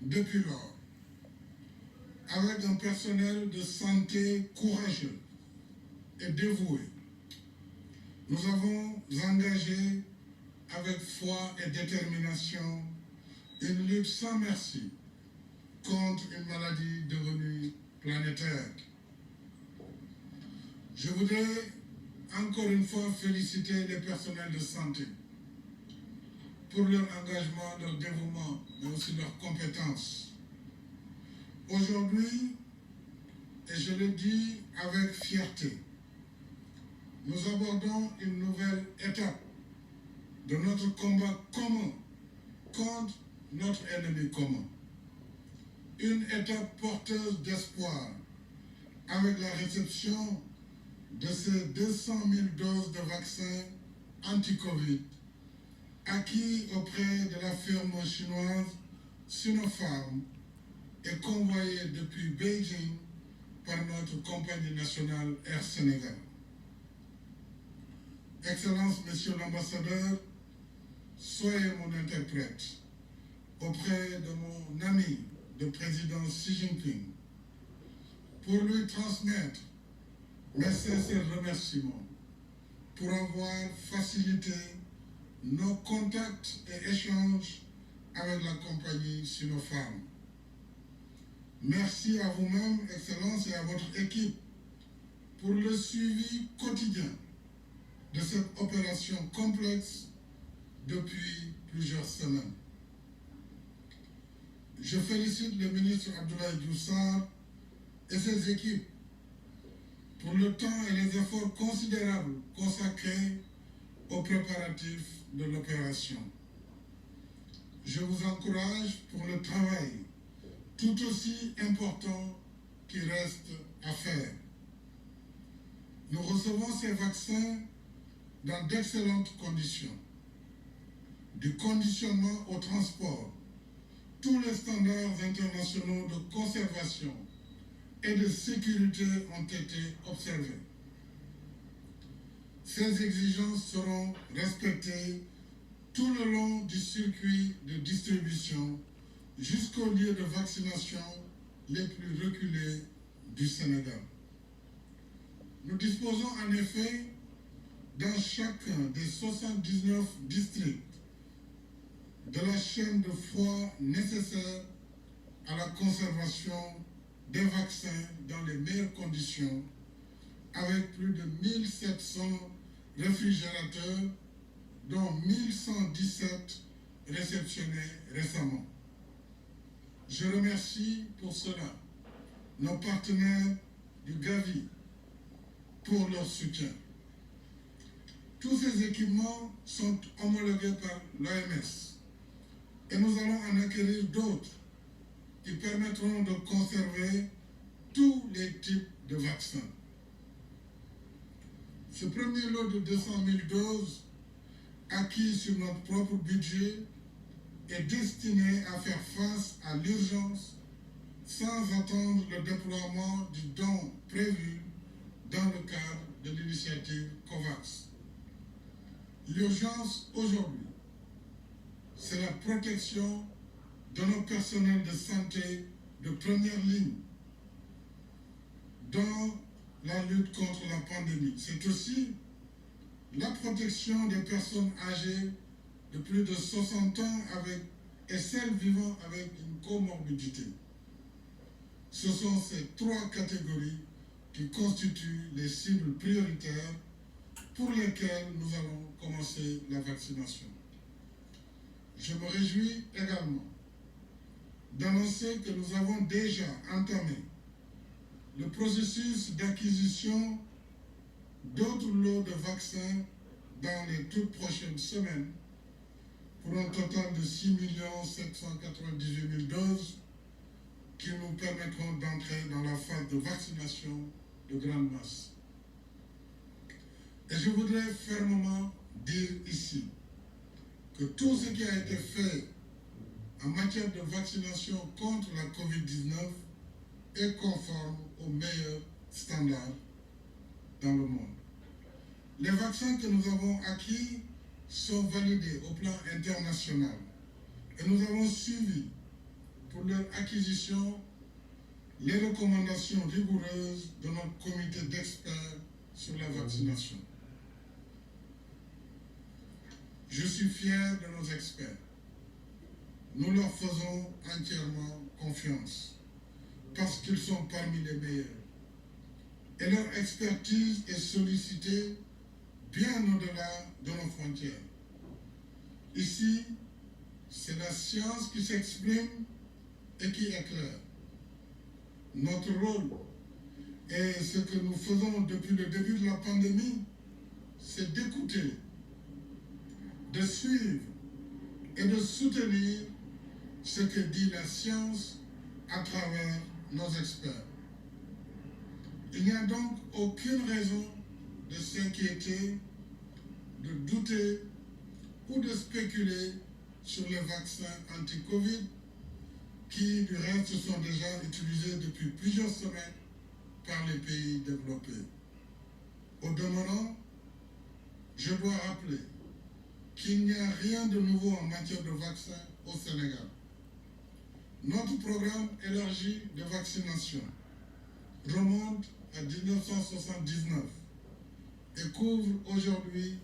Depuis lors, avec un personnel de santé courageux et dévoué, nous avons engagé avec foi et détermination une lutte sans merci contre une maladie devenue planétaire. Je voudrais encore une fois féliciter les personnels de santé pour leur engagement, leur dévouement, mais aussi leurs compétences. Aujourd'hui, et je le dis avec fierté, nous abordons une nouvelle étape de notre combat commun contre notre ennemi commun. Une étape porteuse d'espoir avec la réception de ces 200 000 doses de vaccins anti-Covid acquis auprès de la firme chinoise Sinopharm et convoyés depuis Beijing par notre compagnie nationale Air Sénégal. Excellence, Monsieur l'ambassadeur, soyez mon interprète auprès de mon ami, le président Xi Jinping, pour lui transmettre mes sincères remerciements pour avoir facilité nos contacts et échanges avec la compagnie Sinopharm. Merci à vous-même, Excellence, et à votre équipe pour le suivi quotidien de cette opération complexe depuis plusieurs semaines. Je félicite le ministre Abdoulaye Diouf Sarr et ses équipes pour le temps et les efforts considérables consacrés aux préparatifs de l'opération. Je vous encourage pour le travail tout aussi important qui reste à faire. Nous recevons ces vaccins dans d'excellentes conditions. Du conditionnement au transport, tous les standards internationaux de conservation et de sécurité ont été observés. Ces exigences seront respectées tout le long du circuit de distribution jusqu'aux lieux de vaccination les plus reculés du Sénégal. Nous disposons en effet dans chacun des 79 districts de la chaîne de froid nécessaire à la conservation des vaccins dans les meilleures conditions, avec plus de 1700 réfrigérateurs, dont 1117 réceptionnés récemment. Je remercie pour cela nos partenaires du Gavi pour leur soutien. Tous ces équipements sont homologués par l'OMS et nous allons en acquérir d'autres qui permettront de conserver tous les types de vaccins. Ce premier lot de 200 000 doses acquis sur notre propre budget est destiné à faire face à l'urgence sans attendre le déploiement du don prévu dans le cadre de l'initiative COVAX. L'urgence aujourd'hui, c'est la protection de nos personnels de santé de première ligne dans la lutte contre la pandémie. C'est aussi la protection des personnes âgées de plus de 60 ans et celles vivant avec une comorbidité. Ce sont ces trois catégories qui constituent les cibles prioritaires pour lesquelles nous allons commencer la vaccination. Je me réjouis également d'annoncer que nous avons déjà entamé le processus d'acquisition d'autres lots de vaccins dans les toutes prochaines semaines pour un total de 6 798 000 doses qui nous permettront d'entrer dans la phase de vaccination de grande masse. Et je voudrais fermement dire ici que tout ce qui a été fait en matière de vaccination contre la COVID-19 est conforme aux meilleurs standards dans le monde. Les vaccins que nous avons acquis sont validés au plan international et nous avons suivi pour leur acquisition les recommandations rigoureuses de notre comité d'experts sur la vaccination. Je suis fier de nos experts. Nous leur faisons entièrement confiance parce qu'ils sont parmi les meilleurs. Et leur expertise est sollicitée bien au-delà de nos frontières. Ici, c'est la science qui s'exprime et qui éclaire. Notre rôle et ce que nous faisons depuis le début de la pandémie, c'est d'écouter, de suivre et de soutenir ce que dit la science à travers nos experts. Il n'y a donc aucune raison de s'inquiéter, de douter ou de spéculer sur les vaccins anti-Covid qui, du reste, sont déjà utilisés depuis plusieurs semaines par les pays développés. Au demeurant, je dois rappeler qu'il n'y a rien de nouveau en matière de vaccins au Sénégal. Notre programme élargi de vaccination remonte à 1979 et couvre aujourd'hui